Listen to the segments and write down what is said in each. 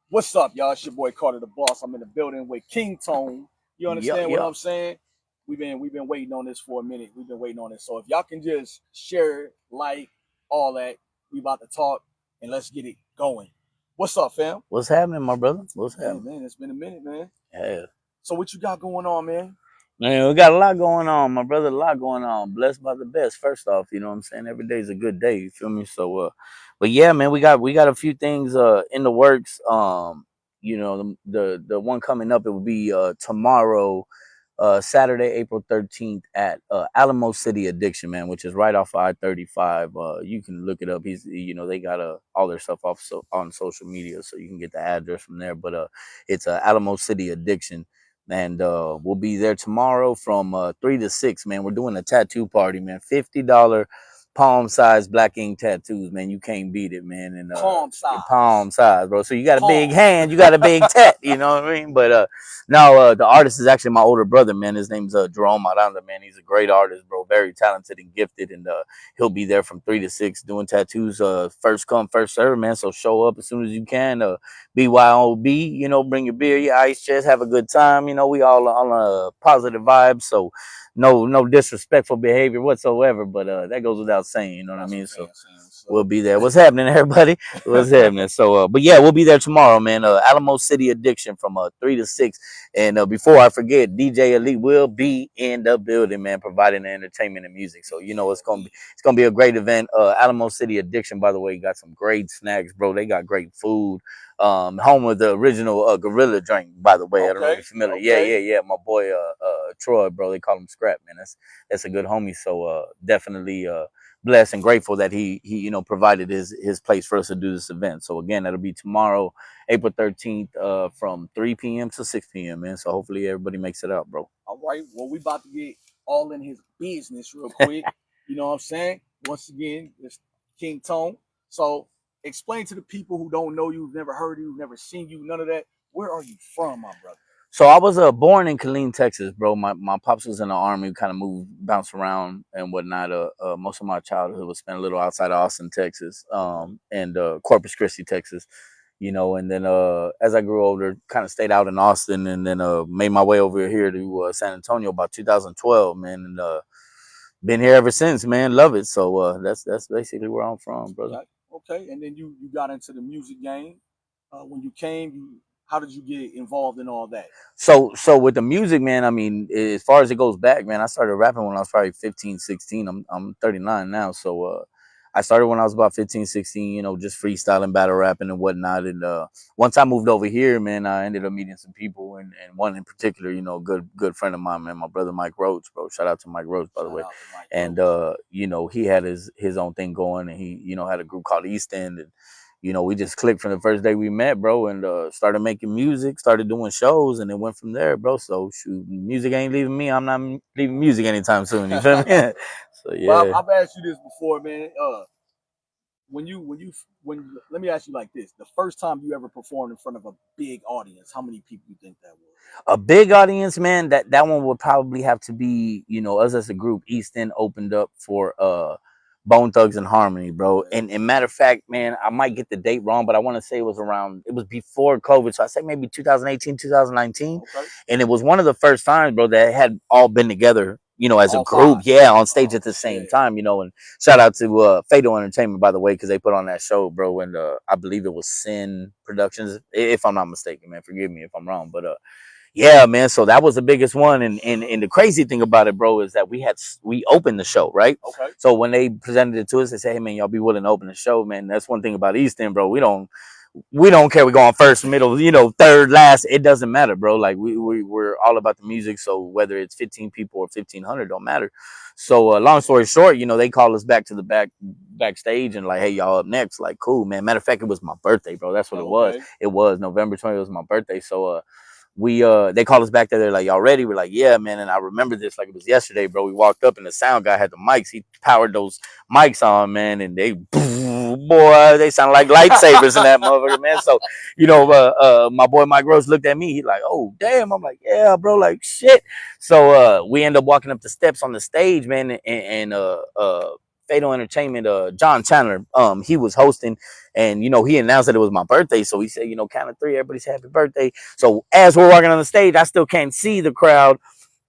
What's up, y'all? It's your boy Carter the Boss. I'm in the building with King Tone. You Yup, understand what yup. I'm saying? We've been waiting on this for a minute. We've been waiting on this. So if y'all can just share, like, all that, we about to talk and let's get it going. What's up, fam? What's happening, my brother? What's Man, happening? man, it's been a minute, man. Yeah. So what you got going on, man? Man, we got a lot going on, my brother. A lot going on. Blessed by the best. First off, you know what I'm saying? Every day's a good day. You feel me? So, but yeah, man, we got a few things in the works. The one coming up, it will be tomorrow, Saturday, April 13th at Alamo City Addiction, man, which is right off I-35. You can look it up. They got all their stuff on social media, so you can get the address from there. But it's Alamo City Addiction, and we'll be there tomorrow from 3 to 6. Man, we're doing a tattoo party, man. $50 palm size black ink tattoos, man. You can't beat it, man. And Palm your size. palm size, bro. So you got a big Palm. hand, you got a big tat. You know what I mean? But the artist is actually my older brother, man. His name's Jerome Aranda, man. He's a great artist, bro. Very talented and gifted, and he'll be there from 3 to 6 doing tattoos. First come, first serve, man. So show up as soon as you can. BYOB, bring your beer, your ice chest, have a good time. We all on a positive vibe. So no disrespectful behavior whatsoever. But that goes without saying. You know what I That's mean? what So fam saying. we'll So be there. What's happening, everybody? What's happening? So, but yeah, we'll be there tomorrow, man. Alamo City Addiction from 3 to 6. And before I forget, DJ Elite will be in the building, man, providing the entertainment and music. So it's gonna be a great event. Alamo City Addiction, by the way, got some great snacks, bro. They got great food. Home of the original Gorilla drink, by the way. I don't know if okay, you're familiar. Yeah, okay. yeah, yeah. My boy Troy, bro. They call him Scrap, man. That's a good homie. So definitely blessed and grateful that he provided his place for us to do this event. So again, that'll be tomorrow, April 13th, from 3 p.m. to 6 p.m. man. So hopefully everybody makes it out, bro. All right. Well, we about to get all in his business real quick. You know what I'm saying? Once again, it's King Tone. So explain to the people who don't know you, who've never heard you, who've never seen you, none of that. Where are you from, my brother? So I was born in Killeen, Texas, bro. My pops was in the army, kind of moved, bounced around and whatnot. Most of my childhood was spent a little outside of Austin, Texas, Okay. and Corpus Christi, Texas. And then as I grew older, kind of stayed out in Austin, and then made my way over here to San Antonio about 2012, man, and been here ever since, man. Love it. So that's basically where I'm from, brother. Yeah. Okay. And then you got into the music game. When you came, how did you get involved in all that? So with the music, man, I mean, as far as it goes back, man, I started rapping when I was probably 15, 16. I'm 39 now. So I started when I was about 15, 16, just freestyling, battle rapping and whatnot. And once I moved over here, man, I ended up meeting some people, and one in particular, good friend of mine, man, my brother Mike Rhodes, bro. Shout out to Mike Rhodes, by the Shout way. out to Mike And Roach. he had his own thing going, and he, had a group called East End, and we just clicked from the first day we met, bro, and started making music, started doing shows, and it went from there, bro. So shoot, music ain't leaving me. I'm not leaving music anytime soon. You feel me? So Well, yeah. I've asked you this before, man. When let me ask you like this: the first time you ever performed in front of a big audience, how many people you think that was? A big audience, man. That one would probably have to be, us as a group. East End opened up for Bone Thugs and Harmony, bro. Okay. And matter of fact, man, I might get the date wrong, but I want to say it was before COVID. So I say maybe 2018, 2019. Okay. And it was one of the first times, bro, that had all been together, as a All group, five. yeah, on stage Oh at the same shit. time, and shout out to Fatal Entertainment, by the way, because they put on that show, bro. And I believe it was Sin Productions, if I'm not mistaken, man. Forgive me if I'm wrong, but yeah, man. So that was the biggest one, and the crazy thing about it, bro, is that we opened the show, right? Okay. So when they presented it to us, they said, "Hey, man, y'all be willing to open the show, man." That's one thing about East End, bro. We don't care. We go on first, middle, third, last. It doesn't matter, bro. Like we're all about the music. So whether it's 15 people or 1,500, don't matter. So long story short, they called us back to the backstage and like, "Hey, y'all up next?" Like, cool, man. Matter of fact, it was my birthday, bro. That's what it Oh, was. okay. It was November 20th. It was my birthday. So we they called us back there. They're like, "Y'all ready?" We're like, "Yeah, man." And I remember this like it was yesterday, bro. We walked up and the sound guy had the mics. He powered those mics on, man, and they boy, they sound like lightsabers in that motherfucker, man. So my boy Mike Rose looked at me. He like, "Oh damn." I'm like, "Yeah, bro." Like shit. So we end up walking up the steps on the stage, man, and Fatal Entertainment, John Chandler, he was hosting, and he announced that it was my birthday. So he said, count of three, everybody's happy birthday. So as we're walking on the stage, I still can't see the crowd.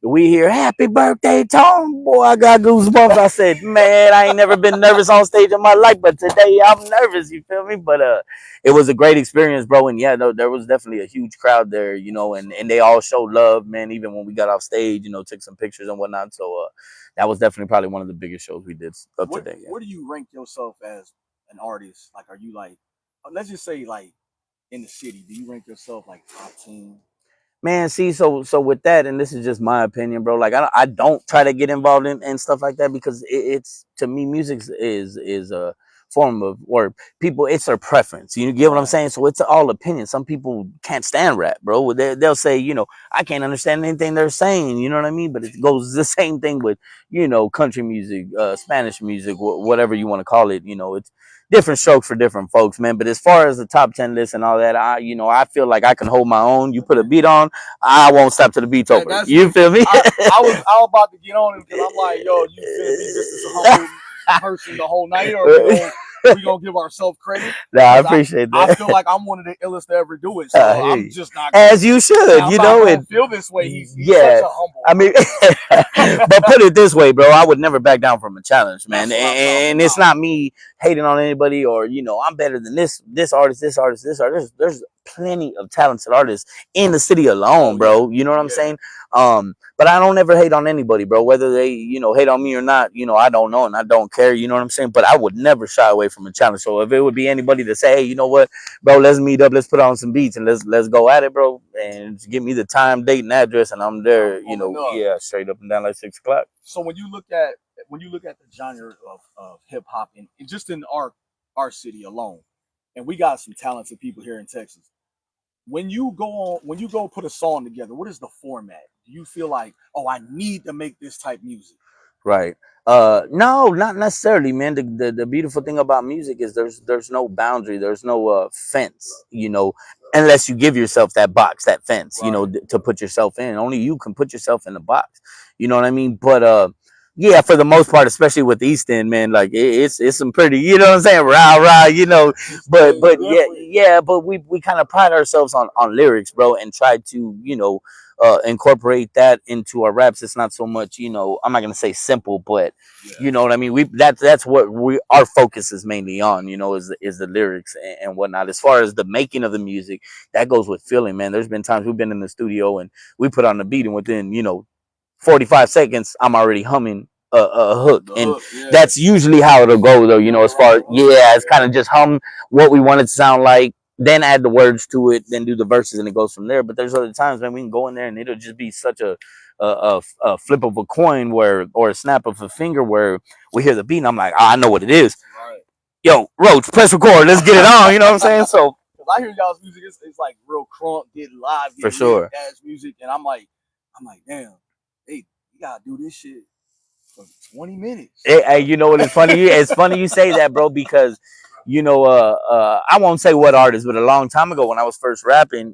We hear happy birthday, Tone. Boy, I got goosebumps. I said, man, I ain't never been nervous on stage in my life, but today I'm nervous, you feel me? But it was a great experience, bro. And yeah, there was definitely a huge crowd there, and they all showed love, man. Even when we got off stage, took some pictures and whatnot. So that was definitely probably one of the biggest shows we did up to date. Yeah. Where do you rank yourself as an artist? Like, are you like, let's just say like in the city, do you rank yourself like top 10? Man, see, so with that, and this is just my opinion, bro. Like, I don't try to get involved in stuff like that, because it's, to me, music is a form of, or people, it's their preference. You get what I'm Right. saying? So it's all opinion. Some people can't stand rap, bro. They'll say, I can't understand anything they're saying. You know what I mean? But it goes the same thing with, country music, Spanish music, whatever you want to call it. It's different strokes for different folks, man. But as far as the top 10 list and all that, I feel like I can hold my own. You put a beat on, I won't stop till the beat's over. That's You me. feel me? I was about to get on him because I'm like, yo, you finna be just as humble person the whole night, or we gonna give ourselves credit? Nah, I 'Cause appreciate I that. feel like I'm one of the illest to ever do it, I so hear I'm you. just not. As you should, I'm not gonna feel this way. He's such yeah. a humble. I mean, but put it this way, bro. I would never back down from a challenge, man. That's what I'm talking And it's about. not me hating on anybody, or I'm better than this artist, this artist, this artist. There's plenty of talented artists in the city alone, Oh, bro. yeah. You know what I'm Yeah. saying? But I don't ever hate on anybody, bro. Whether they, hate on me or not, I don't know and I don't care. You know what I'm saying? But I would never shy away from a challenge. So if it would be anybody to say, hey, you know what, bro, let's meet up, let's put on some beats and let's go at it, bro. And just give me the time, date, and address, and I'm there. Yeah, straight up and down like 6 o'clock. So when you look at the genre of hip hop and just in our city alone, and we got some talented people here in Texas. When you go put a song together, what is the format? Do you feel like, oh, I need to make this type music? Right. No, not necessarily, man. The beautiful thing about music is there's no boundary, there's no fence, unless you give yourself that box, that fence, Right. to put yourself in. Only you can put yourself in the box. You know what I mean? But yeah, for the most part, especially with East End, man, like it's some pretty, you know what I'm saying, rah rah, but yeah, but we kind of pride ourselves on lyrics, bro, and try to, incorporate that into our raps. It's not so much, I'm not gonna say simple, but you know what I mean. That's what our focus is mainly on, is the lyrics and whatnot. As far as the making of the music, that goes with feeling, man. There's been times we've been in the studio and we put on the beat, and within 45 seconds, I'm already humming a hook. And that's usually how it'll go, though, as far as, it's kind of just hum what we want it to sound like, then add the words to it, then do the verses, and it goes from there. But there's other times, man, we can go in there and it'll just be such a flip of a coin or a snap of a finger where we hear the beat and I'm like, I know what it is. Right. Yo, Roach, press record, let's get it on. You know what I'm saying? So I hear y'all's music, it's like real crunk, get live, get for sure, as music, and I'm like, damn, hey, you gotta do this shit for 20 minutes. Hey, you know what? It's funny. It's funny you say that, bro, because I won't say what artist, but a long time ago when I was first rapping,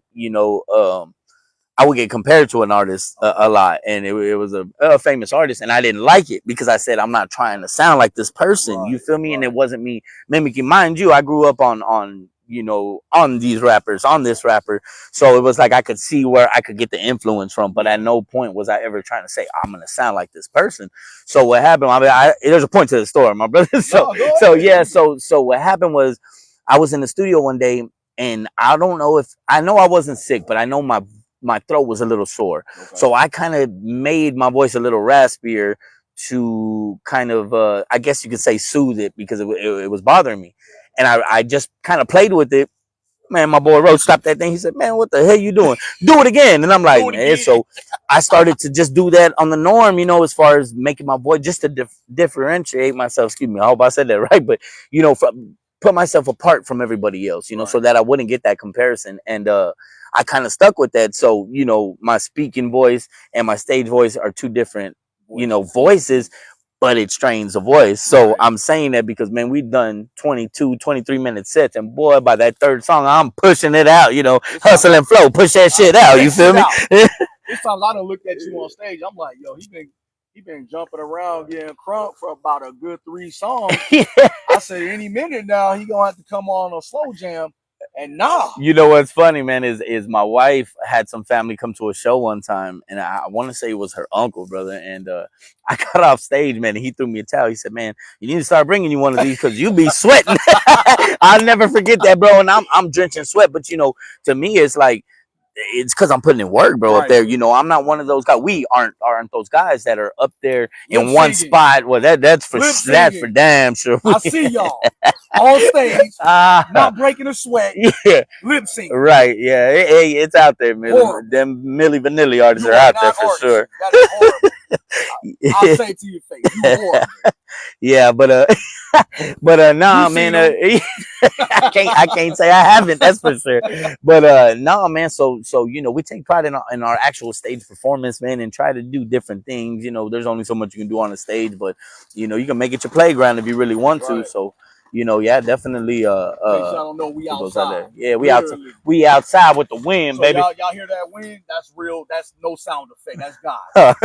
I would get compared to an artist a lot, and it was a famous artist, and I didn't like it because I said I'm not trying to sound like this person. Right, you feel me? Right. And it wasn't me mimicking. Mind you, I grew up on on these rappers, on this rapper, so it was like I could see where I could get the influence from, but at no point was I ever trying to say I'm gonna sound like this person. So what happened? There's a point to the story, my brother. So what happened was I was in the studio one day, and I don't know if I know I wasn't sick, but I know my throat was a little sore. Okay. So I kind of made my voice a little raspier to kind of, I guess you could say, soothe it because it was bothering me. And I just kind of played with it. Man, my boy Roach stopped that thing. He said, man, what the hell you doing? Do it again. And I'm like, man. So I started to just do that on the norm, as far as making my voice, just to differentiate myself. Excuse me. I hope I said that right. But, put myself apart from everybody else, right, so that I wouldn't get that comparison. And I kind of stuck with that. So, my speaking voice and my stage voice are two different, voices, but it strains the voice. So right. I'm saying that because, man, we've done 22, 23-minute sets, and boy, by that third song, I'm pushing it out, hustle and flow, push that shit out. You feel me? This time I done looked at you on stage. I'm like, yo, he been he been jumping around getting crunk for about a good 3 songs. Yeah. I said any minute now he gonna have to come on a slow jam, and nah. You know what's funny, man, is my wife had some family come to a show one time, and I want to say it was her uncle, brother. And I got off stage, man, and he threw me a towel. He said, "Man, you need to start bringing you one of these because you be sweating." I'll never forget that, bro. And I'm drenching sweat, but you know, to me, it's like it's because I'm putting in work, bro, up Right. there. You know, I'm not one of those guys. We aren't those guys that are up there Lip in one singing. spot. Well, that's for Lip damn sure. I see y'all on stage, not breaking a sweat, Yeah. lip sync. Right, yeah. Hey, it's out there, Millie. Horrible. Them Milli Vanilli artists You are are out there not for artists. sure. That is horrible. I'll say it to your face. You horrible. Yeah, but nah, You man. seen them. I can't say I haven't. That's for sure. But nah, man. So you know, we take pride in our actual stage performance, man, and try to do different things. You know, there's only so much you can do on the stage, but you know, you can make it your playground if you really want to. Right. So you know, yeah, definitely. In case y'all don't know, we it goes out there. outside. Yeah, Literally. we outside with the wind, So baby. y'all hear that wind? That's real. That's no sound effect. That's God.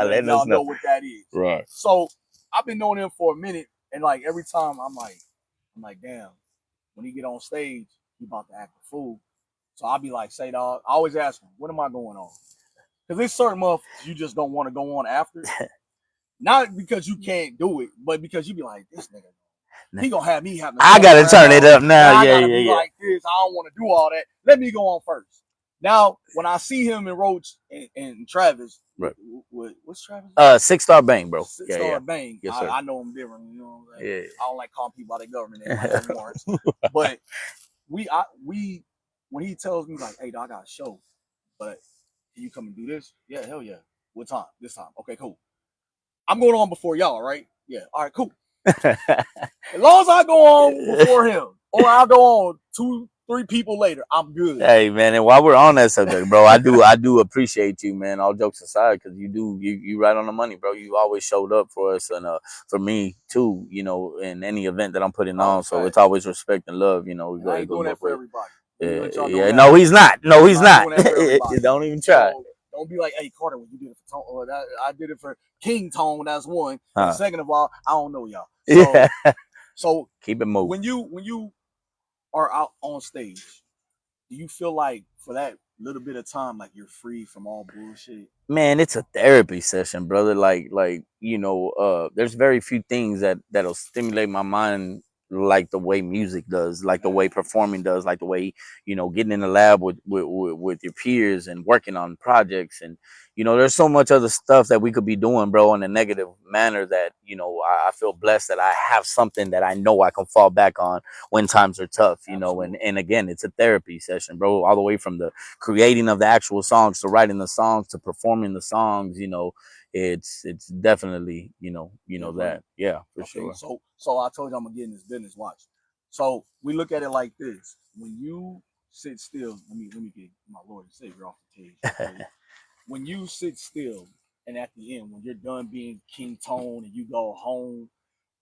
Letting Y'all us know know. what that is. Right. So I've been knowing him for a minute, and like every time I'm like, damn, when he get on stage, he about to act a fool. So I'll be like, say dog, I always ask him, what am I going on? Because there's certain months you just don't want to go on after. Not because you can't do it, but because you be like, this nigga, he gonna have me having to I gotta turn it up now. I Yeah, gotta yeah, be yeah. like this. I don't want to do all that. Let me go on first. Now, when I see him and Roach and Travis, Right. What's Travis? 6-star bang, bro. 6-star bang. Yes, sir. I know him different. You know what I'm saying? Yeah. I don't like calling people by their government name like warrants. But we when he tells me like, hey, dog, I got a show, but can you come and do this? Yeah, hell yeah. What time? This time. Okay, cool. I'm going on before y'all, right? Yeah. All right, cool. As long as I go on before him, or I go on 2-3 people later, I'm good. Hey man, and while we're on that subject, bro, I do appreciate you, man. All jokes aside, because you right on the money, bro. You always showed up for us, and for me too. You know, in any event that I'm putting on, so it's always respect and love. You know, and I ain't doing that for everybody. Yeah. No, he's not. No, he's not. Don't even try. So, don't be like, hey, Carter, when you did it for Tone, or that, I did it for King-tone. That's one. And second of all, I don't know y'all. So, so keep it moving. When you are out on stage, do you feel like for that little bit of time, like you're free from all bullshit? Man, it's a therapy session, brother. Like you know, there's very few things that'll stimulate my mind like the way music does, like the way performing does, like the way, you know, getting in the lab with your peers and working on projects. And you know, there's so much other stuff that we could be doing, bro, in a negative manner, that, you know, I feel blessed that I have something that I know I can fall back on when times are tough, you know. And again, it's a therapy session, bro, all the way from the creating of the actual songs to writing the songs to performing the songs. You know, it's definitely, you know that. Yeah, for sure. So I told you I'm gonna get in this business. Watch. So we look at it like this: when you sit still, let me get my Lord and Savior off the page. When you sit still, and at the end, when you're done being King-tone and you go home,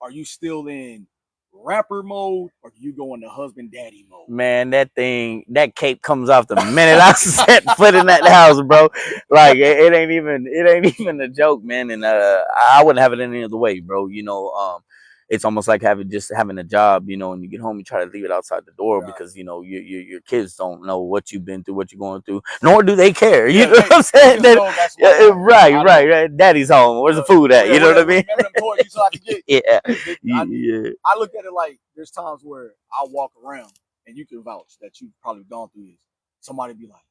are you still in rapper mode, or do you go into husband daddy mode? Man, that cape comes off the minute I set foot in that house, bro. Like it ain't even a joke, man. And I wouldn't have it any other way, bro. You know, it's almost like having a job, you know, and you get home, you try to leave it outside the door, because, you know, your kids don't know what you've been through, what you're going through, nor do they care. You know what I'm saying? Right. Daddy's home. Where's the food at? You know what I mean? Remember them toys you saw I could get? Yeah. I look at it like there's times where I walk around, and you can vouch that you've probably gone through this. Somebody be like,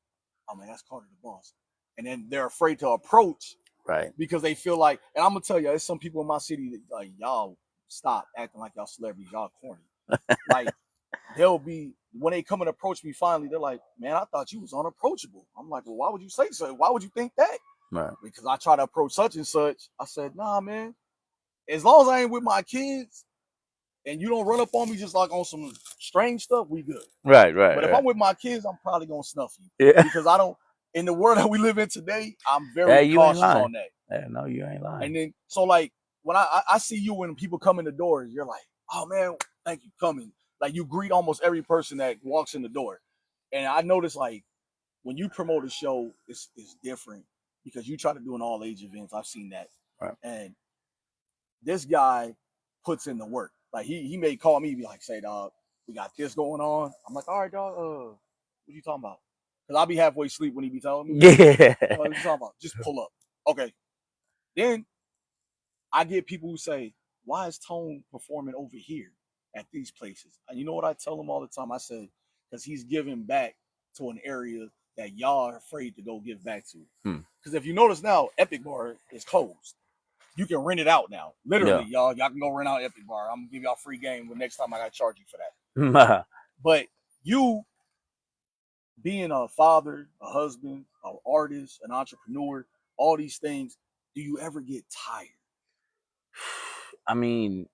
"Oh man, that's Carter the boss," and then they're afraid to approach, right? Because they feel like, and I'm gonna tell you, there's some people in my city that like, y'all stop acting like y'all celebrities, y'all corny. Like they'll be, when they come and approach me finally, they're like, "Man, I thought you was unapproachable." I'm like, "Well, why would you say so? Why would you think that?" Right. Because I try to approach such and such. I said, "Nah, man. As long as I ain't with my kids, and you don't run up on me just like on some strange stuff, we good." Right. But if I'm with my kids, I'm probably gonna snuff you. Because I don't. In the world that we live in today, I'm very cautious on that. Yeah, no, you ain't lying. And then, so like, when I see you when people come in the doors, you're like, "Oh man, thank you for coming." Like you greet almost every person that walks in the door. And I notice like when you promote a show, it's different because you try to do an all age events. I've seen that. Right. And this guy puts in the work. Like he may call me, be like, "Say, dog, we got this going on." I'm like, "All right, dog. What you talking about?" Because I'll be halfway asleep when he be telling me. Yeah. What you talking about? Just pull up. Okay. Then I get people who say, "Why is Tone performing over here at these places?" And you know what I tell them all the time? I said, "Because he's giving back to an area that y'all are afraid to go give back to." Hmm. Because if you notice now, Epic Bar is closed. You can rent it out now. Literally, Yeah. y'all can go rent out Epic Bar. I'm gonna give y'all free game, but next time I gotta charge you for that. Right. But you being a father, a husband, an artist, an entrepreneur, all these things, do you ever get tired? I mean,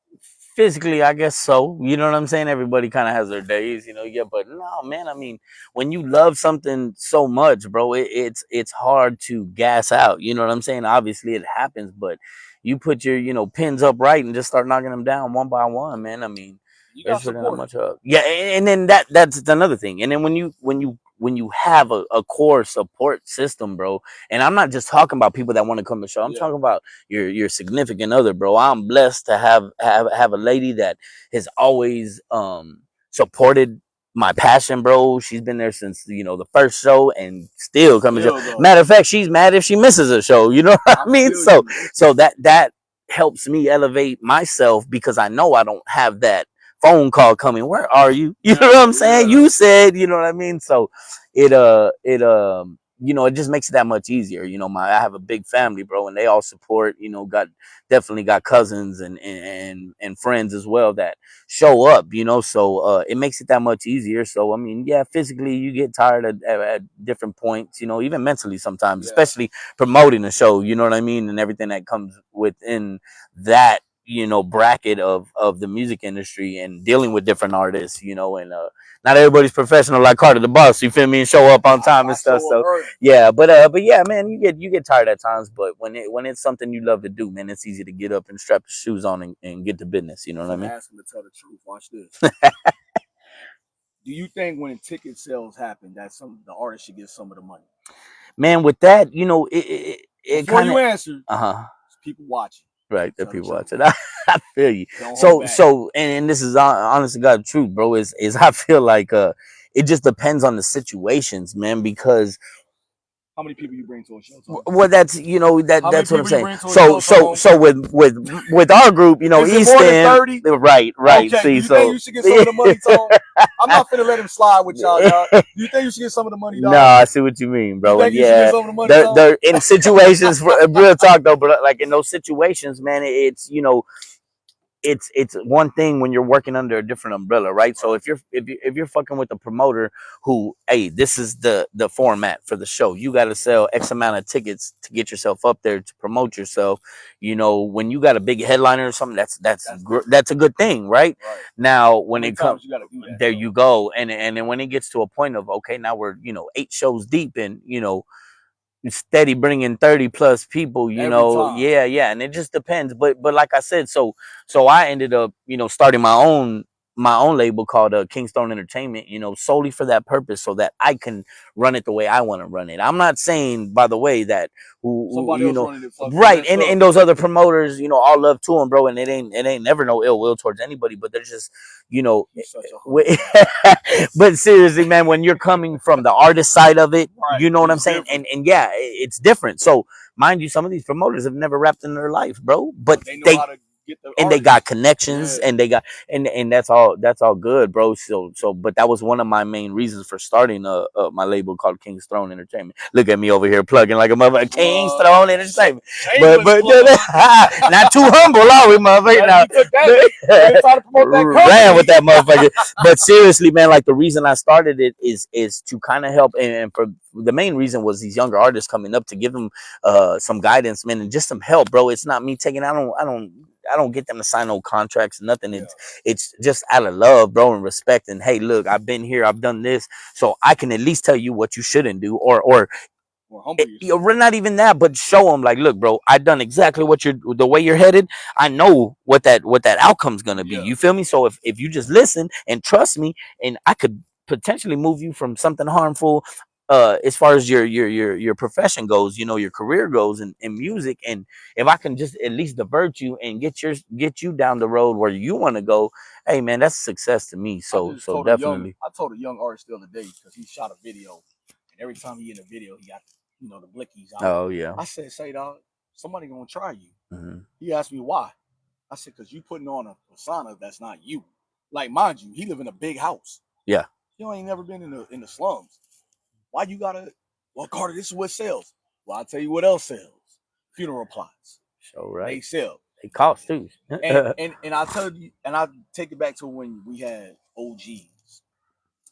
physically, I guess so. You know what I'm saying? Everybody kind of has their days, yeah. But no, man. I mean, when you love something so much, bro, it's hard to gas out. You know what I'm saying? Obviously, it happens, but you put your pins up right and just start knocking them down one by one, man. I mean, You got there's really not support. much up. Yeah, and then that's another thing. And then when you have a core support system, bro, and I'm not just talking about people that want to come to the show. I'm Yeah. talking about your significant other, bro. I'm blessed to have a lady that has always supported my passion, bro. She's been there since the first show and still coming to show. Still though. Matter of fact, she's mad if she misses a show. You know what I I mean? feel So you. so that helps me elevate myself because I know I don't have that phone call coming. Where are you? You know what I'm saying? Yeah. You said, you know what I mean? So it just makes it that much easier. I have a big family, bro, and they all support. Definitely got cousins and friends as well that show up. So it makes it that much easier. So I mean, yeah, physically you get tired at different points. Even mentally sometimes, Yeah. especially promoting a show. You know what I mean, and everything that comes within that bracket of the music industry and dealing with different artists. And not everybody's professional like Carter the Boss, you feel me, and show up on time I and stuff. show up So early. yeah, but yeah, man, you get tired at times, but when it's something you love to do, man, it's easy to get up and strap your shoes on and get to business. You know what I I'm mean? asking to tell the truth. Watch this. Do you think when ticket sales happen that the artist should get some of the money? Man, with that, it Before kind you of answer, uh-huh. people watching. Right, that Tell the people truth. watching. I feel you. Don't hold So back. so and this is honest to God truth, bro. Is I feel like it just depends on the situations, man, because How many people you bring to a show, Tone? well, that's How many that's what I'm people you saying. bring to a So show, so Tone? so with our group, Is it East more than End, 30? right. Okay. Do See, you think so you should get some of the money, Tone? I'm not finna let him slide with y'all, dog. Do you think you should get some of the money, no, dog? I see what you mean, You bro. And think you should get yeah, some of the money, Tone? they're in situations for real talk though, but like in those situations, man, it's one thing when you're working under a different umbrella, right? So if you're fucking with a promoter who, hey, this is the format for the show, you got to sell X amount of tickets to get yourself up there to promote yourself. When you got a big headliner or something, that's a good thing, right? Right. Now How when many it comes, times you got to do that? there you go, and then when it gets to a point of okay, now we're 8 shows deep, and steady bringing 30 plus people, Every time. yeah, and it just depends, but like I said, so I ended up starting my own label called Kingstone Entertainment, solely for that purpose, so that I can run it the way I want to run it. I'm not saying, by the way, that who Somebody else running it fucking right, messed up. and those other promoters, all love to them, bro, and it ain't never no ill will towards anybody, but they're just You such a humble but seriously, man, when you're coming from the artist side of it, Right. you know what I'm It's saying? different. And yeah, it's different. So mind you, some of these promoters have never rapped in their life, bro. But They know they how to get the and they got artists. connections Yeah. and they got and that's all good, bro. So but that was one of my main reasons for starting my label called King's Throne Entertainment. Look at me over here plugging like a motherfucker. King's Throne Entertainment. but Shameless but plug. not too humble, are we, motherfucker? Now You took that when it's time to promote that ran company. with that motherfucker. But seriously, man, like the reason I started it is to kind of help, and for the main reason was these younger artists coming up, to give them some guidance, man, and just some help, bro. It's not me taking. I don't get them to sign no contracts, nothing. Yeah. It's just out of love, bro, and respect. And hey, look, I've been here, I've done this, so I can at least tell you what you shouldn't do, or Or humble yourself. not even that, but show them like, look, bro, I done exactly the way you're headed. I know what that outcome's gonna be. Yeah. You feel me? So if you just listen and trust me, and I could potentially move you from something harmful as far as your profession goes, you know, your career goes in music. And if I can just at least divert you and get you down the road where you want to go, hey man, that's success to me. I So just so told a young, definitely. I told a young artist the other day because he shot a video, and every time he in a video, he got the blickies out. Oh yeah. I said, "Say dog, somebody gonna try you." Hmm. He asked me why. I said, "Cause you putting on a persona that's not you. Like, mind you, he live in a big house. Yeah. You ain't never been in the slums. Why you gotta? Well, Carter, this is what sells. Well, I'll tell you what else sells. Funeral plots. So right. They sell. They cost too. And I'll tell you, and I'll take it back to when we had OGs.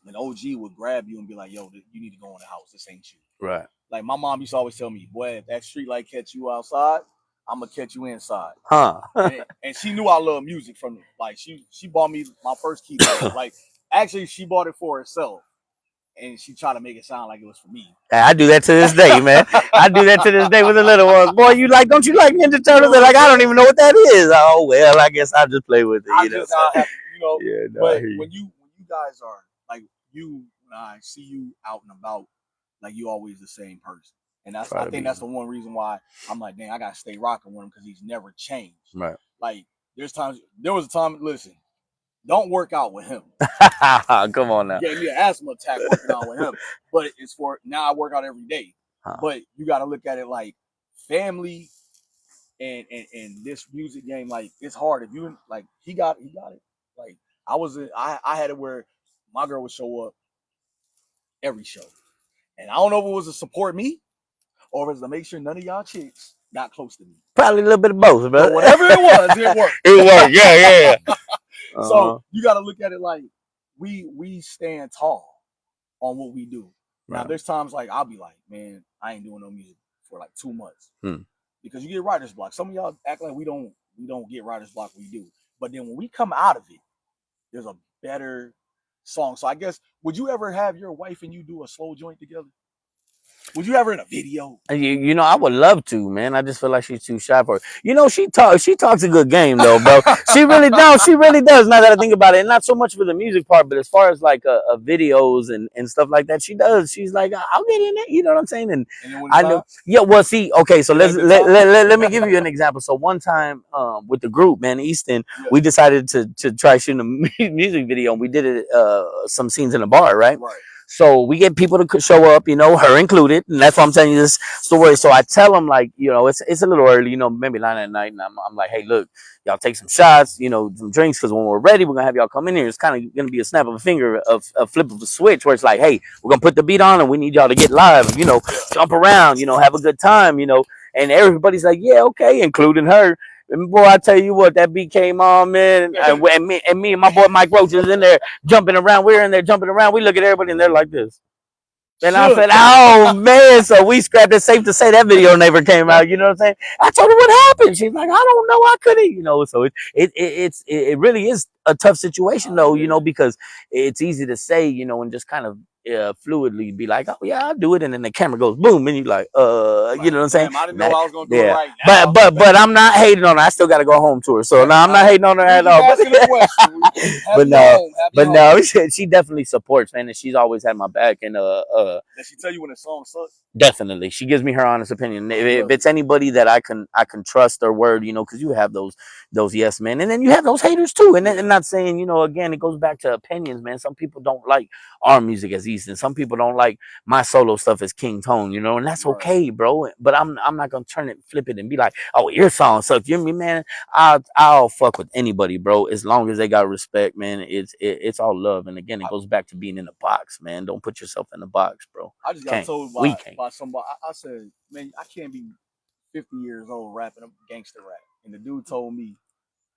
An OG would grab you and be like, "Yo, you need to go in the house. This ain't you." Right. Like my mom used to always tell me, "Boy, if that street light catch you outside, I'm gonna catch you inside." Huh. And she knew I love music from like she bought me my first keyboard. Like actually, she bought it for herself, and she tried to make it sound like it was for me. I do that to this day, man. I do that to this day with the little ones. Boy, don't you like Ninja Turtles? They're like, I don't even know what that is. Oh well, I guess I'll just play with it. I just I have Yeah, no, I But hear you. when you guys are like when I see you out and about, like you always the same person, and I think that's the one reason why I'm like, dang, I gotta stay rocking with him because he's never changed. Right. Like there was a time. Listen, don't work out with him. Come on now. Gave me an asthma attack working out with him, but it's for now. I work out every day, but you got to look at it like family and this music game. Like it's hard if you like he got it. Like I had it where my girl would show up every show, and I don't know if it was to support me or if it was to make sure none of y'all chicks got close to me. Probably a little bit of both, but whatever it was, it worked. It worked. Yeah. So you got to look at it like we stand tall on what we do. Now there's times like I'll be like, man, I ain't doing no music for like 2 months because you get writer's block. Some of y'all act like we don't get writer's block. We do, but then when we come out of it, there's a better song. So I guess would you ever have your wife and you do a slow joint together? Would you ever in a video? You know, I would love to, man. I just feel like she's too shy for it. You know, she talks a good game though, bro. She really does. She really does. Now that I think about it, and not so much for the music part, but as far as like videos and stuff like that, she does. She's like, I'll get in it. You know what I'm saying? And I know. Yeah. Well, see, okay. So let me give you an example. So one time, with the group, man, Easton, we decided to try shooting a music video, and we did it some scenes in a bar, right? Right. So we get people to show up, you know, her included, and that's why I'm telling you this story. So I tell them like, you know, it's a little early, you know, maybe 9 at night, and I'm like, hey, look, y'all take some shots, you know, some drinks, because when we're ready, we're gonna have y'all come in here. It's kind of gonna be a snap of a finger, a flip of a switch, where it's like, hey, we're gonna put the beat on, and we need y'all to get live, you know, jump around, you know, have a good time, you know, and everybody's like, yeah, okay, including her. And boy, I tell you what, that beat came on, man, and me and my boy Mike Roach is in there jumping around. We're in there jumping around. We look at everybody and they're like this. And I said, oh man, so we scrapped it. Safe to say that video never came out. You know what I'm saying? I told her what happened. She's like, I don't know. I couldn't, you know. So it really is a tough situation though, you know, because it's easy to say, you know, and just kind of fluidly be like, oh yeah, I'll do it, and then the camera goes boom, and you're like, you know what I'm saying? I didn't know I was gonna do it right now. But I'm not hating on her. I still got to go home to her, so no, I'm not hating on her at all. But no, she definitely supports, man, and she's always had my back. And does she tell you when a song sucks? Definitely, she gives me her honest opinion. If it's anybody that I can trust their word, you know, because you have those yes men, and then you have those haters too. And then, not saying, you know, again, it goes back to opinions, man. Some people don't like our music as Easton. Some people don't like my solo stuff as King Tone, you know, and that's okay, bro. But I'm not gonna flip it and be like, oh, your song sucks. You mean, man? I'll fuck with anybody, bro, as long as they got respect, man. It's all love, and again, it goes back to being in the box, man. Don't put yourself in the box, bro. I just got told by somebody. I said, man, I can't be 50 years old rapping a gangster rap, and the dude told me,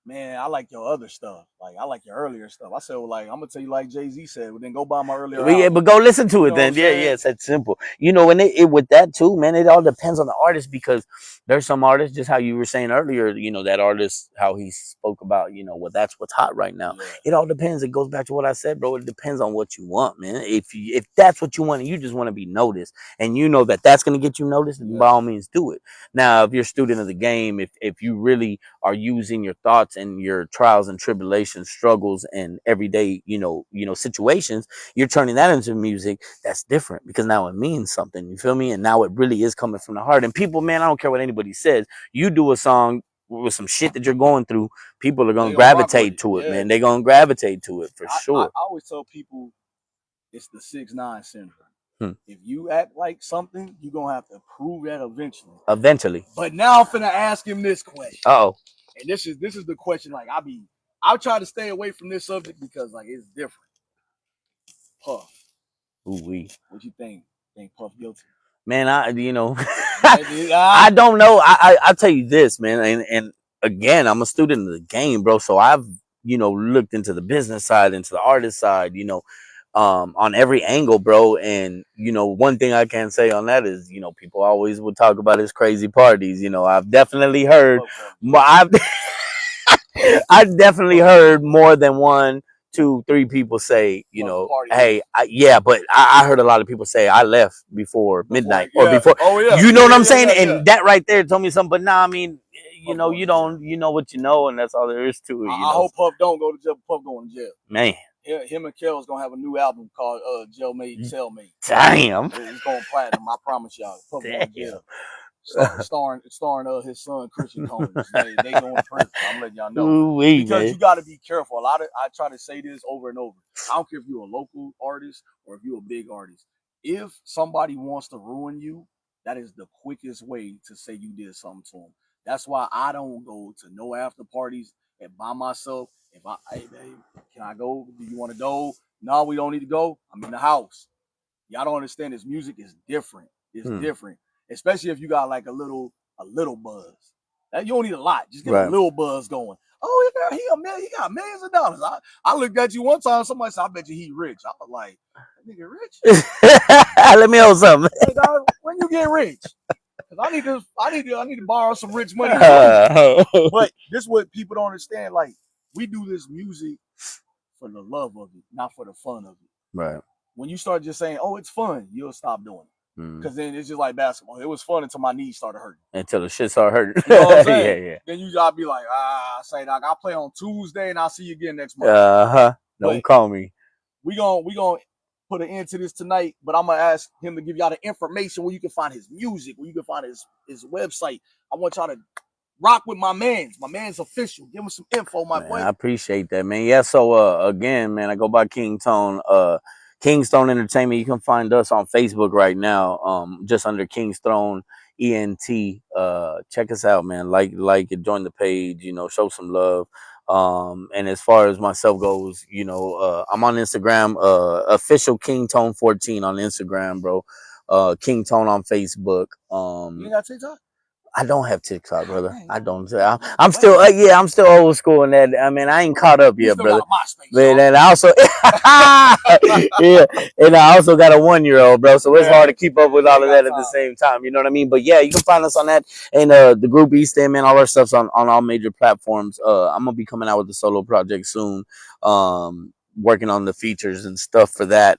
man, I like your other stuff. Like, I like your earlier stuff. I said, well, like, I'm going to tell you like Jay-Z said, well, then go buy my earlier album. Yeah, but go listen to it then. Yeah, it's that simple. You know, and it with that too, man, it all depends on the artist, because there's some artists, just how you were saying earlier, you know, that artist, how he spoke about, you know, well, that's what's hot right now. Yeah. It all depends. It goes back to what I said, bro. It depends on what you want, man. If that's what you want, and you just want to be noticed, and you know that that's going to get you noticed, then by all means do it. Now, if you're a student of the game, if you really are using your thoughts thoughts and your trials and tribulations, struggles, and everyday, situations, you're turning that into music. That's different because now it means something. You feel me? And now it really is coming from the heart. And people, man, I don't care what anybody says. You do a song with some shit that you're going through, people are gonna gravitate to it, man. They're gonna gravitate to it for sure. I always tell people it's the 6ix9ine syndrome. Hmm. If you act like something, you're gonna have to prove that eventually. Eventually. But now I'm finna ask him this question. Oh. And this is the question. Like I'll try to stay away from this subject because like it's different. Puff. Ooh-wee. What you think? Think Puff guilty? Man, I don't know. I'll tell you this, man, and again, I'm a student of the game, bro. So I've, looked into the business side, into the artist side, on every angle, bro. And, one thing I can say on that is, people always would talk about his crazy parties. I've definitely heard, I've definitely heard more than 1, 2, 3 people say, hey, but I heard a lot of people say I left before midnight or before. Oh yeah. You know what I'm saying? And that right there told me something. But nah, I mean, you know what you know, and that's all there is to it. I hope Puff don't go to jail. Puff going to jail. Man. Him and Kel's gonna have a new album called Jailmate Cellmate. Damn. It's going platinum. I promise y'all. Puff going to jail. Starring his son Christian Combs. They going to prison. I'm letting y'all know. Because you got to be careful. I try to say this over and over. I don't care if you're a local artist or if you're a big artist. If somebody wants to ruin you, that is the quickest way to say you did something to them. That's why I don't go to no after parties and by myself. Hey babe, can I go? Do you want to go? No, we don't need to go. I'm in the house. Y'all don't understand. This music is different. It's different. Especially if you got like a little buzz. You don't need a lot. Just get a little buzz going. Oh, he got millions of dollars. I looked at you one time. Somebody said, "I bet you he rich." I was like, "That nigga rich." Let me know something. Hey, dog, when you get rich? Because I need to borrow some rich money. But this is what people don't understand. Like we do this music for the love of it, not for the fun of it. Right. When you start just saying, "Oh, it's fun," you'll stop doing it. Because then it's just like basketball. It was fun until my knees started hurting. Until the shit started hurting. You know what I'm saying? Yeah. Then you gotta be like, say, Doc, I'll play on Tuesday and I'll see you again next month. Don't call me. We gonna put an end to this tonight, but I'm gonna ask him to give y'all the information where you can find his music, where you can find his website. I want y'all to rock with my man's. My man's official. Give him some info, my boy. I appreciate that, man. Yeah, so again, man, I go by King+tone. King+tone Entertainment. You can find us on Facebook right now, just under King+tone ENT. Check us out, man. Like it, join the page, show some love. And as far as myself goes, I'm on Instagram, official King+tone 14 on Instagram, bro. King+tone on Facebook. You got TikTok? I don't have TikTok, brother. I don't. I'm still, I'm still old school in that. I mean, I ain't caught up yet, brother. But and I also, yeah, and I also got a 1-year-old, bro. So it's hard to keep up with all of that at the same time. You know what I mean? But yeah, you can find us on that and the group East End, man. All our stuff's on all major platforms. I'm gonna be coming out with a solo project soon. Working on the features and stuff for that.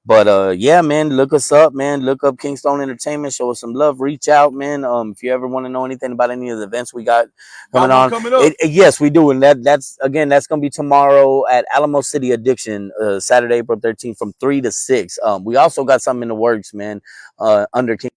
But yeah, man, look us up, man. Look up King+tone Entertainment. Show us some love. Reach out, man. If you ever want to know anything about any of the events we got coming on, yes, we do. And that's gonna be tomorrow at Alamo City Addiction, Saturday, April 13th, from 3 to 6. We also got something in the works, man. Under King.